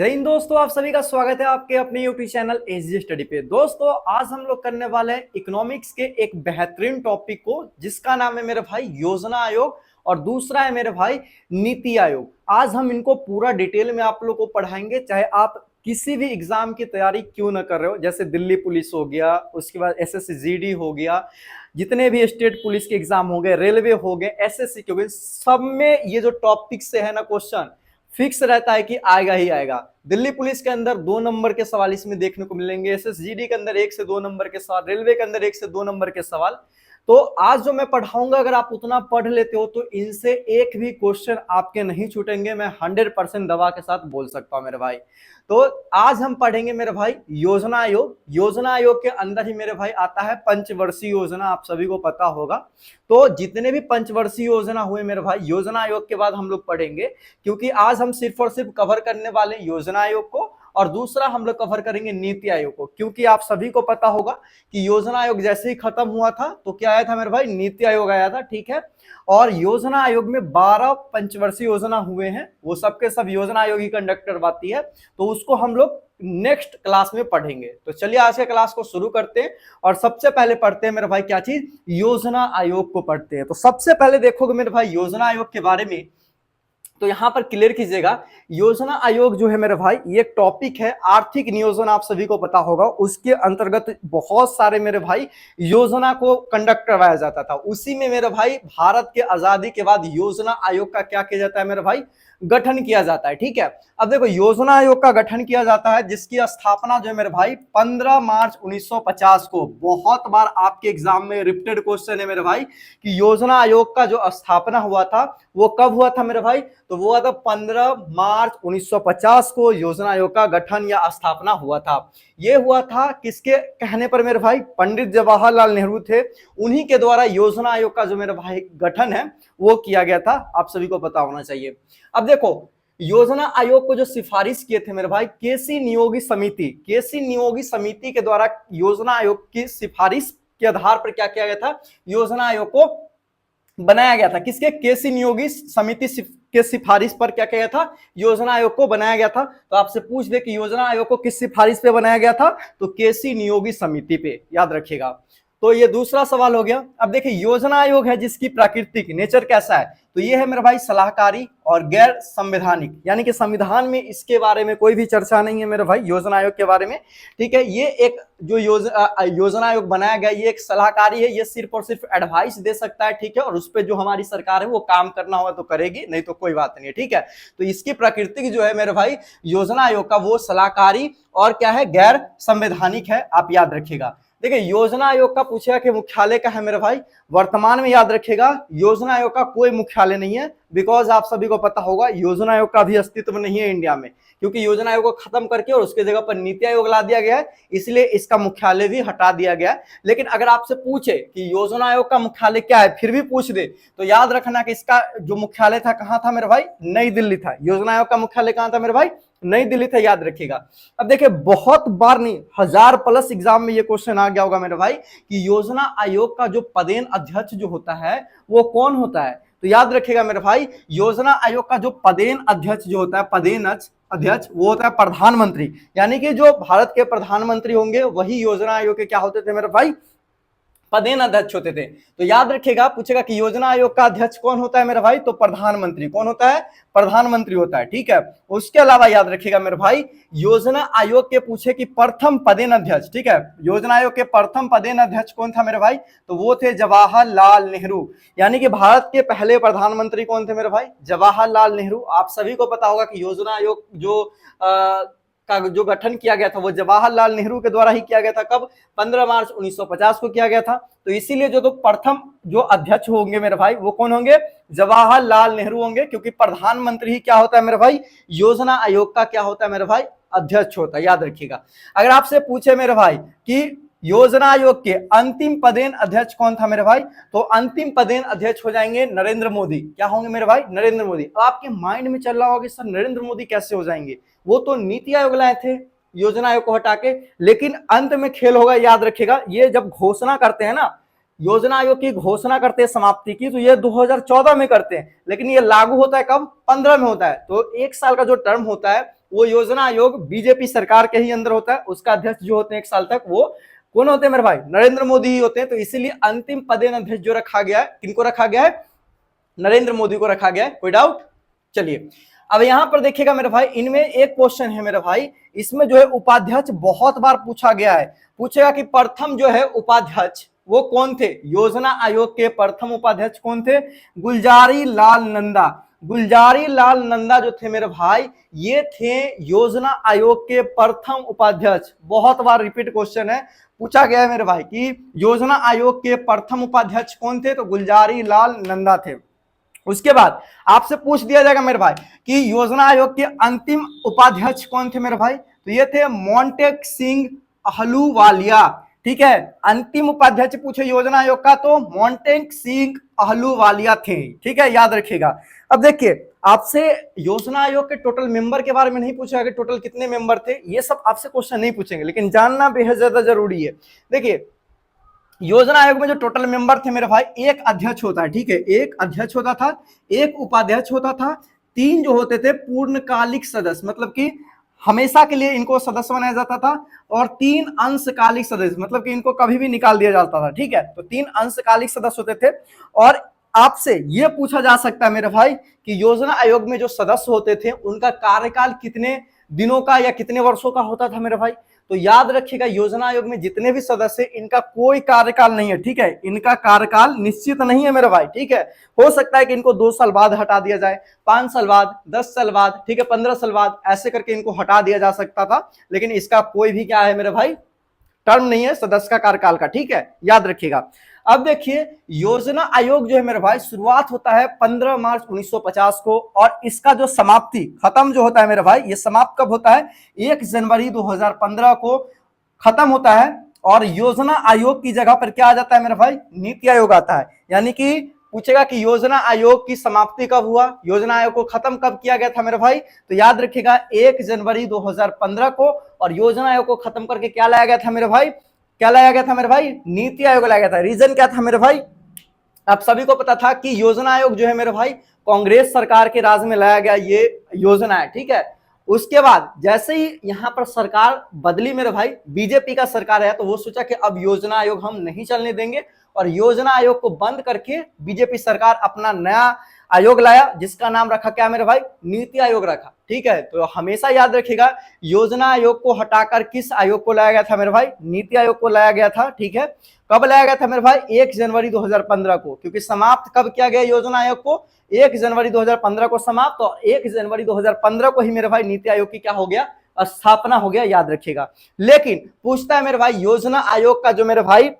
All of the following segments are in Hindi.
जय हिंद दोस्तों, आप सभी का स्वागत है आपके अपने यूट्यूब चैनल एजी स्टडी पे। दोस्तों आज हम लोग करने वाले हैं इकोनॉमिक्स के एक बेहतरीन टॉपिक को, जिसका नाम है मेरे भाई योजना आयोग और दूसरा है मेरे भाई नीति आयोग। आज हम इनको पूरा डिटेल में आप लोग को पढ़ाएंगे, चाहे आप किसी भी एग्जाम की तैयारी क्यों ना कर रहे हो, जैसे दिल्ली पुलिस हो गया, उसके बाद एसएससी जीडी हो गया, जितने भी स्टेट पुलिस के एग्जाम हो गए, रेलवे हो गए, एसएससी के हो गए, सब में ये जो टॉपिक से है ना क्वेश्चन फिक्स रहता है कि आएगा ही आएगा। दिल्ली पुलिस के अंदर 2 नंबर के सवाल इसमें देखने को मिलेंगे, एसएसजीडी के अंदर 1 से 2 नंबर के सवाल, रेलवे के अंदर 1 से 2 नंबर के सवाल। तो आज जो मैं पढ़ाऊंगा, अगर आप उतना पढ़ लेते हो तो इनसे एक भी क्वेश्चन आपके नहीं छूटेंगे, मैं 100% दवा के साथ बोल सकता हूं मेरे भाई। तो आज हम पढ़ेंगे मेरे भाई योजना आयोग। योजना आयोग के अंदर ही मेरे भाई आता है पंचवर्षीय योजना, आप सभी को पता होगा। तो जितने भी पंचवर्षीय योजना हुए मेरे भाई, योजना आयोग के बाद हम लोग पढ़ेंगे, क्योंकि आज हम सिर्फ और सिर्फ कवर करने वाले योजना आयोग को, और दूसरा हम लोग कवर करेंगे नीति आयोग को। क्योंकि आप सभी को पता होगा कि योजना आयोग जैसे ही खत्म हुआ था तो क्या आया था मेरे भाई, नीति आयोग आया था, ठीक है। और योजना आयोग में 12 पंचवर्षीय योजना हुए हैं, वो सबके सब योजना आयोग ही कंडक्ट करवाती है। तो उसको हम लोग नेक्स्ट क्लास में पढ़ेंगे। तो चलिए आज के क्लास को शुरू करते हैं, और सबसे पहले पढ़ते हैं मेरे भाई क्या चीज, योजना आयोग को पढ़ते हैं। तो सबसे पहले देखोगे मेरे भाई योजना आयोग के बारे में, तो यहां पर क्लियर कीजिएगा, योजना आयोग जो है मेरे भाई ये एक टॉपिक है, आर्थिक नियोजन आप सभी को पता होगा, उसके अंतर्गत बहुत सारे मेरे भाई योजना को कंडक्ट करवाया जाता था। उसी में मेरे भाई भारत के आजादी के बाद योजना आयोग का क्या किया जाता है मेरे भाई, गठन किया जाता है, ठीक है। अब देखो योजना आयोग का गठन किया जाता है, जिसकी स्थापना जो है मेरे भाई 15 मार्च 1950 को, बहुत बार आपके एग्जाम में रिपीटेड क्वेश्चन है मेरे भाई कि योजना आयोग का जो स्थापना हुआ था वो कब हुआ था मेरे भाई, तो वो हुआ था 15 मार्च 1950 को योजना आयोग का गठन या स्थापना हुआ था। ये हुआ था किसके कहने पर मेरे भाई, पंडित जवाहरलाल नेहरू थे, उन्हीं के द्वारा योजना आयोग का जो मेरे भाई गठन है वो किया गया था, आप सभी को पता होना चाहिए। अब देखो योजना आयोग को जो सिफारिश किए थे मेरे भाई केसी नियोगी समिति, केसी नियोगी समिति के द्वारा योजना आयोग की सिफारिश के आधार पर क्या किया गया था, योजना आयोग को बनाया गया था। किसके, केसी नियोगी समिति के सिफारिश पर क्या किया गया था, योजना आयोग को बनाया गया था। तो आपसे पूछ दे कि योजना आयोग को किस सिफारिश पे बनाया गया था, तो केसी नियोगी समिति पे, याद रखिएगा। तो ये दूसरा सवाल हो गया। अब देखिए योजना आयोग है जिसकी प्राकृतिक नेचर कैसा है, तो ये है मेरे भाई सलाहकारी और गैर संवैधानिक, यानी कि संविधान में इसके बारे में कोई भी चर्चा नहीं है मेरे भाई योजना आयोग के बारे में, ठीक है। ये एक जो योजना आयोग बनाया गया ये एक सलाहकारी है, ये सिर्फ और सिर्फ एडवाइस दे सकता है, ठीक है। और उस पर जो हमारी सरकार है वो काम करना होगा तो करेगी, नहीं तो कोई बात नहीं है, ठीक है। तो इसकी प्राकृतिक जो है मेरे भाई योजना आयोग का वो सलाहकारी और क्या है, गैर संवैधानिक है, आप याद रखिएगा। देखिए योजना आयोग का पूछेगा कि मुख्यालय का है मेरे भाई, वर्तमान में याद रखिएगा योजना आयोग का कोई मुख्यालय नहीं है, बिकॉज आप सभी को पता होगा योजना आयोग का भी अस्तित्व नहीं है इंडिया में, क्योंकि योजना आयोग को खत्म करके और उसके जगह पर नीति आयोग ला दिया गया है, इसलिए इसका मुख्यालय भी हटा दिया गया है। लेकिन अगर आपसे पूछे कि योजना आयोग का मुख्यालय क्या है, फिर भी पूछ दे, तो याद रखना कि इसका जो मुख्यालय था कहाँ था मेरे भाई, नई दिल्ली था। योजना आयोग का मुख्यालय कहाँ था मेरे भाई, नई दिल्ली था, याद रखिएगा। अब देखिए बहुत बार नहीं, 1000+ एग्जाम में ये क्वेश्चन आ गया होगा मेरे भाई कि योजना आयोग का जो पदेन अध्यक्ष जो होता है वो कौन होता है, तो याद रखिएगा मेरे भाई योजना आयोग का जो पदेन अध्यक्ष जो होता है, पदेन अध्यक्ष वो होता है प्रधानमंत्री, यानी कि जो भारत के प्रधानमंत्री होंगे वही योजना आयोग के क्या होते थे मेरे भाई, पदेन अध्यक्ष होते थे। तो याद रखिएगा, पूछेगा कि योजना आयोग का अध्यक्ष कौन होता है मेरे भाई, तो प्रधानमंत्री। कौन होता है, प्रधानमंत्री होता है, ठीक है। उसके अलावा याद रखिएगा मेरे भाई योजना आयोग के पूछे कि प्रथम पदेन अध्यक्ष, ठीक है, योजना आयोग के प्रथम पदेन अध्यक्ष कौन था मेरे भाई, तो वो थे जवाहरलाल नेहरू, यानी कि भारत के पहले प्रधानमंत्री कौन थे मेरे भाई, जवाहरलाल नेहरू। आप सभी को पता होगा कि योजना आयोग जो का जो गठन किया गया था वो जवाहरलाल नेहरू के द्वारा ही किया गया था। कब, 15 मार्च 1950 को किया गया था। तो इसीलिए जो तो प्रथम जो अध्यक्ष होंगे मेरे भाई वो कौन होंगे, जवाहरलाल नेहरू होंगे, क्योंकि प्रधानमंत्री ही क्या होता है मेरे भाई, योजना आयोग का क्या होता है मेरे भाई, अध्यक्ष होता है, याद रखिएगा। अगर आपसे पूछे मेरे भाई कि योजना आयोग के अंतिम पदेन अध्यक्ष कौन था मेरे भाई, तो अंतिम पदेन अध्यक्ष हो जाएंगे नरेंद्र मोदी। क्या होंगे मेरे भाई, नरेंद्र मोदी। अब आपके माइंड में चल रहा होगा सर नरेंद्र मोदी कैसे हो जाएंगे, वो तो नीति आयोग लाए थे योजना आयोग को हटा के। लेकिन अंत में खेल होगा, याद रखिएगा, ये जब घोषणा करते हैं ना, योजना आयोग की घोषणा करते हैं समाप्ति की, तो ये 2014 में करते हैं, लेकिन ये लागू होता है कब, 15 में होता है। तो 1 साल का जो टर्म होता है वो योजना आयोग बीजेपी सरकार के ही अंदर होता है। उसका अध्यक्ष जो होते हैं 1 साल तक, वो कौन होते हैं मेरे भाई? नरेंद्र मोदी ही होते हैं। तो इसीलिए अंतिम पदेनाध्यक्ष जो रखा गया है, किनको रखा गया है? नरेंद्र मोदी को रखा गया है। कोई डाउट? चलिए अब यहां पर देखिएगा मेरे भाई, इनमें एक क्वेश्चन है मेरे भाई, इसमें जो है उपाध्यक्ष बहुत बार पूछा गया है। पूछेगा कि प्रथम जो है उपाध्यक्ष वो कौन थे? योजना आयोग के प्रथम उपाध्यक्ष कौन थे? गुलजारी लाल नंदा। गुलजारी लाल नंदा जो थे मेरे भाई, ये थे योजना आयोग के प्रथम उपाध्यक्ष। बहुत बार रिपीट क्वेश्चन है, पूछा गया है मेरे भाई कि योजना आयोग के प्रथम उपाध्यक्ष कौन थे? तो गुलजारी लाल नंदा थे। उसके बाद आपसे पूछ दिया जाएगा मेरे भाई कि योजना आयोग के अंतिम उपाध्यक्ष कौन थे मेरे भाई? तो ये थे मोंटेक सिंह अहलूवालिया। ठीक है, अंतिम उपाध्यक्ष पूछे योजना आयोग का तो मोंटेक सिंह अहलूवालिया थे। ठीक है, याद रखिएगा। अब देखिए, आपसे योजना आयोग के टोटल मेंबर के बारे में नहीं पूछा कि टोटल कितने मेंबर थे, ये सब आपसे क्वेश्चन नहीं पूछेंगे, लेकिन जानना बेहद ज्यादा जरूरी है। देखिए, योजना आयोग में जो टोटल मेंबर थे मेरे भाई, एक अध्यक्ष होता है। ठीक है, एक अध्यक्ष होता था, एक उपाध्यक्ष होता था, 3 जो होते थे पूर्णकालिक सदस्य, मतलब कि हमेशा के लिए इनको सदस्य बनाया जाता था, और 3 अंशकालिक सदस्य, मतलब कि इनको कभी भी निकाल दिया जाता था। ठीक है, तो 3 अंशकालिक सदस्य होते थे। और आपसे यह पूछा जा सकता है मेरे भाई कि योजना आयोग में जो सदस्य होते थे उनका कार्यकाल कितने दिनों का या कितने वर्षों का होता था मेरे भाई? तो याद रखिएगा, योजना आयोग में जितने भी सदस्य, इनका कोई कार्यकाल नहीं है। ठीक है, इनका कार्यकाल निश्चित नहीं है मेरे भाई। ठीक है, हो सकता है कि इनको 2 साल बाद हटा दिया जाए, 5 साल बाद, 10 साल बाद, ठीक है, 15 साल बाद, ऐसे करके इनको हटा दिया जा सकता था, लेकिन इसका कोई भी क्या है मेरे भाई? टर्म नहीं है सदस्य का कार्यकाल का। ठीक है, याद रखिएगा। अब देखिए, योजना आयोग जो है मेरे भाई, शुरुआत होता है 15 मार्च 1950 को, और इसका जो समाप्ति, खत्म जो होता है मेरे भाई, ये समाप्त कब होता है? 1 जनवरी 2015 को खत्म होता है। और योजना आयोग की जगह पर क्या आ जाता है मेरे भाई? नीति आयोग आता है। यानी कि पूछेगा कि योजना आयोग की समाप्ति कब हुआ, योजना आयोग को खत्म कब किया गया था मेरे भाई? तो याद रखिएगा 1 जनवरी 2015 को। और योजना आयोग को खत्म करके क्या लाया गया था मेरे भाई? क्या लाया गया था मेरे भाई? नीति आयोग लाया गया था। रीजन क्या था मेरे भाई? आप सभी को पता था कि योजना आयोग जो है मेरे भाई, कांग्रेस सरकार के राज में लाया गया ये योजना है। ठीक है, उसके बाद जैसे ही यहां पर सरकार बदली मेरे भाई, बीजेपी का सरकार है, तो वो सोचा कि अब योजना आयोग हम नहीं चलने देंगे, और योजना आयोग को बंद करके बीजेपी सरकार अपना नया आयोग लाया, जिसका नाम रखा क्या मेरे भाई? नीति आयोग रखा। ठीक है, तो हमेशा याद रखिएगा, योजना आयोग को हटाकर किस आयोग को लाया गया था मेरे भाई? नीति आयोग को लाया गया था। ठीक है, कब लाया गया था मेरे भाई? 1 जनवरी 2015 को, क्योंकि समाप्त कब किया गया योजना आयोग को? 1 जनवरी 2015 को समाप्त, और 1 जनवरी 2015 को ही मेरे भाई नीति आयोग की क्या हो गया? स्थापना हो गया, याद रखिएगा। लेकिन पूछता है मेरे भाई, योजना आयोग का जो मेरे भाई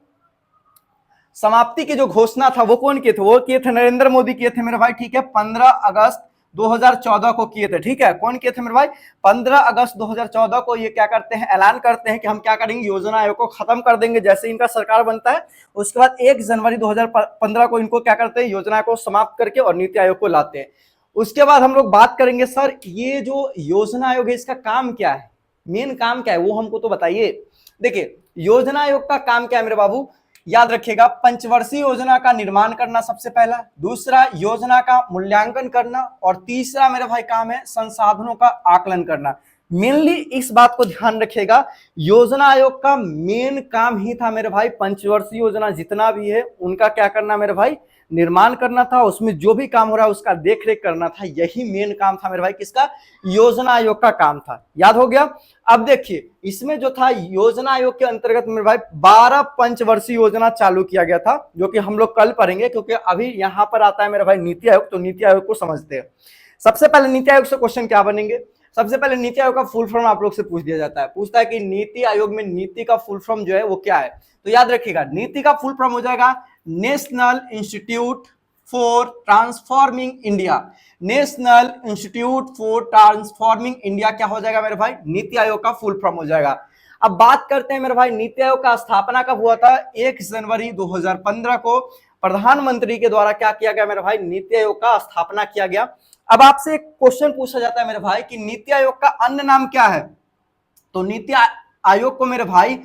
समाप्ति की जो घोषणा था वो कौन किए थे? वो किए थे नरेंद्र मोदी किए थे मेरे भाई। ठीक है, 15 अगस्त 2014 को किए थे। ठीक है, कौन किए थे मेरे भाई? 15 अगस्त 2014 को ये क्या करते हैं? ऐलान करते हैं कि हम क्या करेंगे? योजना आयोग को खत्म कर देंगे जैसे इनका सरकार बनता है। उसके बाद 1 जनवरी 2015 को इनको क्या करते हैं? योजना को समाप्त करके और नीति आयोग को लाते हैं। उसके बाद हम लोग बात करेंगे, सर ये जो योजना आयोग है इसका काम क्या है? मेन काम क्या है वो हमको तो बताइए। देखिए, योजना आयोग का काम क्या है मेरे बाबू? याद रखिएगा, पंचवर्षीय योजना का निर्माण करना सबसे पहला, दूसरा योजना का मूल्यांकन करना, और तीसरा मेरा भाई काम है संसाधनों का आकलन करना। मेनली इस बात को ध्यान रखिएगा, योजना आयोग का मेन काम ही था मेरे भाई, पंचवर्षीय योजना जितना भी है उनका क्या करना मेरे भाई? निर्माण करना था, उसमें जो भी काम हो रहा है उसका देख रेख करना था। यही मेन काम था मेरे भाई, किसका? योजना आयोग का काम था। याद हो गया? अब देखिए, इसमें जो था योजना आयोग के अंतर्गत मेरे भाई 12 पंचवर्षीय योजना चालू किया गया था, जो कि हम लोग कल पढ़ेंगे, क्योंकि अभी यहां पर आता है मेरे भाई नीति आयोग। तो नीति आयोग को समझते हैं। सबसे पहले नीति आयोग से क्वेश्चन क्या बनेंगे? सबसे पहले नीति आयोग का फुल फॉर्म आप लोग से पूछ दिया जाता है, पूछता है कि नीति आयोग में नीति का फुल फॉर्म जो है वो क्या है? तो याद रखिएगा, नीति का फुल फॉर्म हो जाएगा national institute for transforming India. National institute for transforming India क्या हो जाएगा मेरे भाई? नीति आयोग का फुल फॉर्म हो जाएगा। अब बात करते हैं मेरे भाई, नीति आयोग का स्थापना कब हुआ था? 1 जनवरी 2015 को प्रधानमंत्री के द्वारा क्या किया गया मेरे भाई? नीति आयोग का स्थापना किया गया। अब आपसे एक क्वेश्चन पूछा जाता है मेरे भाई कि नीति आयोग का अन्य नाम क्या है? तो नीति आयोग को मेरे भाई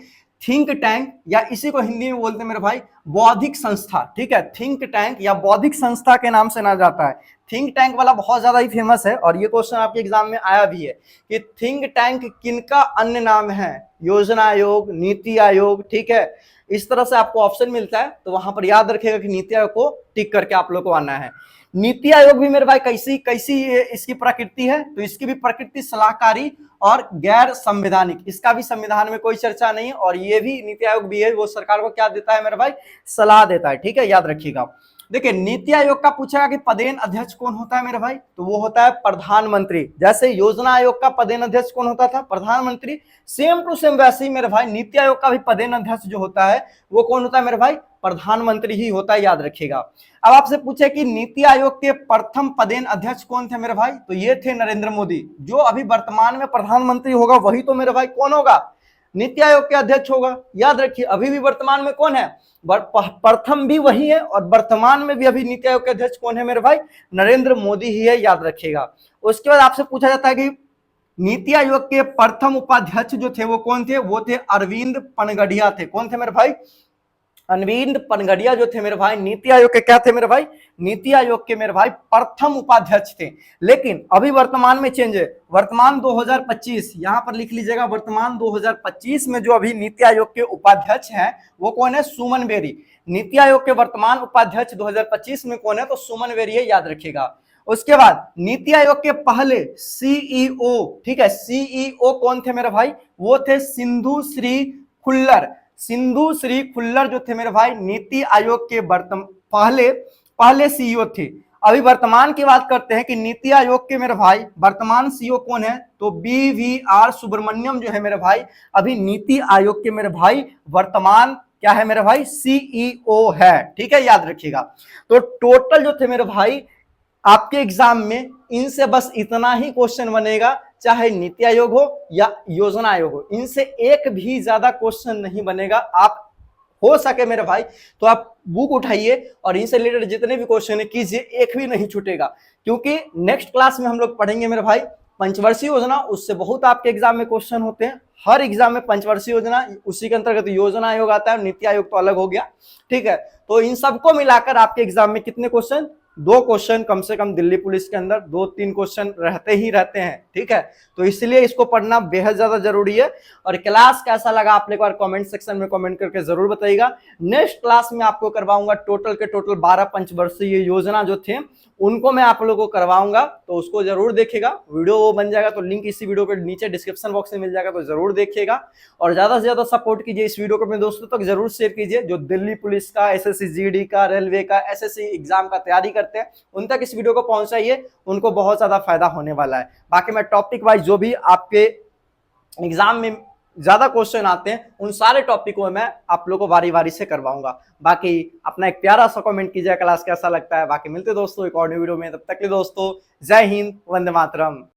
थिंक टैंक, या इसी को हिंदी में बोलते हैं मेरे भाई बौद्धिक संस्था। ठीक है, थिंक टैंक या बौद्धिक संस्था के नाम से ना जाता है। थिंक टैंक वाला बहुत ज्यादा ही फेमस है और ये क्वेश्चन आपके एग्जाम में आया भी है कि थिंक टैंक किनका अन्य नाम है, योजना आयोग, नीति आयोग। ठीक है, इस तरह से आपको ऑप्शन मिलता है, तो वहां पर याद रखिएगा कि नीति आयोग को टिक करके आप लोग को आना है। नीति आयोग भी मेरे भाई कैसी कैसी इसकी प्रकृति है, तो इसकी भी प्रकृति सलाहकारी और गैर संवैधानिक, इसका भी संविधान में कोई चर्चा नहीं है। और ये भी नीति आयोग भी है, वो सरकार को क्या देता है मेरे भाई, सलाह देता है। ठीक है, याद रखिएगा। देखिए नीति आयोग का पूछा कि पदेन अध्यक्ष कौन होता है मेरे भाई, तो वो होता है प्रधानमंत्री। जैसे योजना आयोग का पदेन अध्यक्ष कौन होता था, प्रधानमंत्री, सेम टू सेम वैसे ही मेरे भाई नीति आयोग का भी पदेन अध्यक्ष जो होता है वो कौन होता है मेरे भाई, प्रधानमंत्री ही होता है, याद रखिएगा। अब आपसे पूछे कि नीति आयोग के प्रथम पदेन अध्यक्ष कौन थे मेरे भाई, तो ये थे नरेंद्र मोदी। जो अभी वर्तमान में प्रधानमंत्री होगा वही तो मेरे भाई कौन होगा, नीति आयोग के अध्यक्ष होगा। याद रखिए, अभी भी वर्तमान में कौन है, प्रथम भी वही है और वर्तमान में भी अभी नीति आयोग के अध्यक्ष कौन है मेरे भाई, नरेंद्र मोदी ही है, याद रखिएगा। उसके बाद आपसे पूछा जाता है कि नीति आयोग के प्रथम उपाध्यक्ष जो थे वो कौन थे, वो थे अरविंद पनगड़िया थे। कौन थे मेरे भाई, अरविंद पनगड़िया जो थे मेरे भाई नीति आयोग के क्या थे मेरे भाई, नीति आयोग के मेरे भाई प्रथम उपाध्यक्ष थे। लेकिन अभी वर्तमान में चेंज है, वर्तमान 2025, यहां पर लिख लीजिएगा, वर्तमान 2025 में जो अभी नीति आयोग के उपाध्यक्ष हैं वो कौन है, सुमन बेरी। नीति आयोग के वर्तमान उपाध्यक्ष 2025 में कौन है, तो सुमन बेरी है, याद रखिएगा। उसके बाद नीति आयोग के पहले सीईओ, ठीक है, सीईओ कौन थे मेरे भाई, वो थे सिंधु श्री खुल्लर। सिंधु श्री खुल्लर जो थे मेरे भाई नीति आयोग के पहले सीईओ थे। अभी वर्तमान की बात करते हैं कि नीति आयोग के मेरे भाई वर्तमान सीईओ कौन है, तो BVR सुब्रमण्यम जो है मेरे भाई अभी नीति आयोग के मेरे भाई वर्तमान क्या है मेरे भाई, सीईओ है। ठीक है, याद रखिएगा। तो टोटल जो थे मेरे भाई आपके एग्जाम में इनसे बस इतना ही क्वेश्चन बनेगा, चाहे नीति आयोग हो या योजना आयोग हो, इनसे एक भी ज्यादा क्वेश्चन नहीं बनेगा। आप हो सके मेरे भाई तो आप बुक उठाइए और इनसे रिलेटेड जितने भी क्वेश्चन है कीजिए, एक भी नहीं छूटेगा। क्योंकि नेक्स्ट क्लास में हम लोग पढ़ेंगे मेरे भाई पंचवर्षीय योजना, उससे बहुत आपके एग्जाम में क्वेश्चन होते हैं। हर एग्जाम में पंचवर्षीय योजना, उसी के अंतर्गत योजना आयोग आता है, नीति आयोग तो अलग हो गया। ठीक है, तो इन सबको मिलाकर आपके एग्जाम में कितने क्वेश्चन, 2 क्वेश्चन कम से कम दिल्ली पुलिस के अंदर 2-3 क्वेश्चन रहते ही रहते हैं। ठीक है, तो इसलिए इसको पढ़ना बेहद ज्यादा जरूरी है। और क्लास कैसा लगा आप एक बार कमेंट सेक्शन में कमेंट करके जरूर बताइएगा। नेक्स्ट क्लास में आपको करवाऊंगा टोटल के टोटल 12 पंचवर्षीय योजना जो थे उनको मैं आप लोगों को करवाऊंगा, तो उसको जरूर देखिएगा। वीडियो वो बन जाएगा तो लिंक इसी वीडियो के नीचे डिस्क्रिप्शन बॉक्स में मिल जाएगा, तो जरूर देखिएगा। और ज्यादा से ज्यादा सपोर्ट कीजिए इस वीडियो को, अपने दोस्तों तक जरूर शेयर कीजिए। जो दिल्ली पुलिस का, SSC GD का, रेलवे का, SSC एग्जाम का तैयारी करते हैं उन तक इस वीडियो को पहुंचाइए, उनको बहुत ज्यादा फायदा होने वाला है। बाकी मैं टॉपिक वाइज जो भी आपके एग्जाम में ज्यादा क्वेश्चन आते हैं उन सारे टॉपिक को मैं आप लोगों को बारी बारी से करवाऊंगा। बाकी अपना एक प्यारा सा कमेंट कीजिए, क्लास कैसा लगता है। बाकी मिलते दोस्तों एक और न्यू वीडियो में, तब तक के दोस्तों जय हिंद, वंदे मातरम।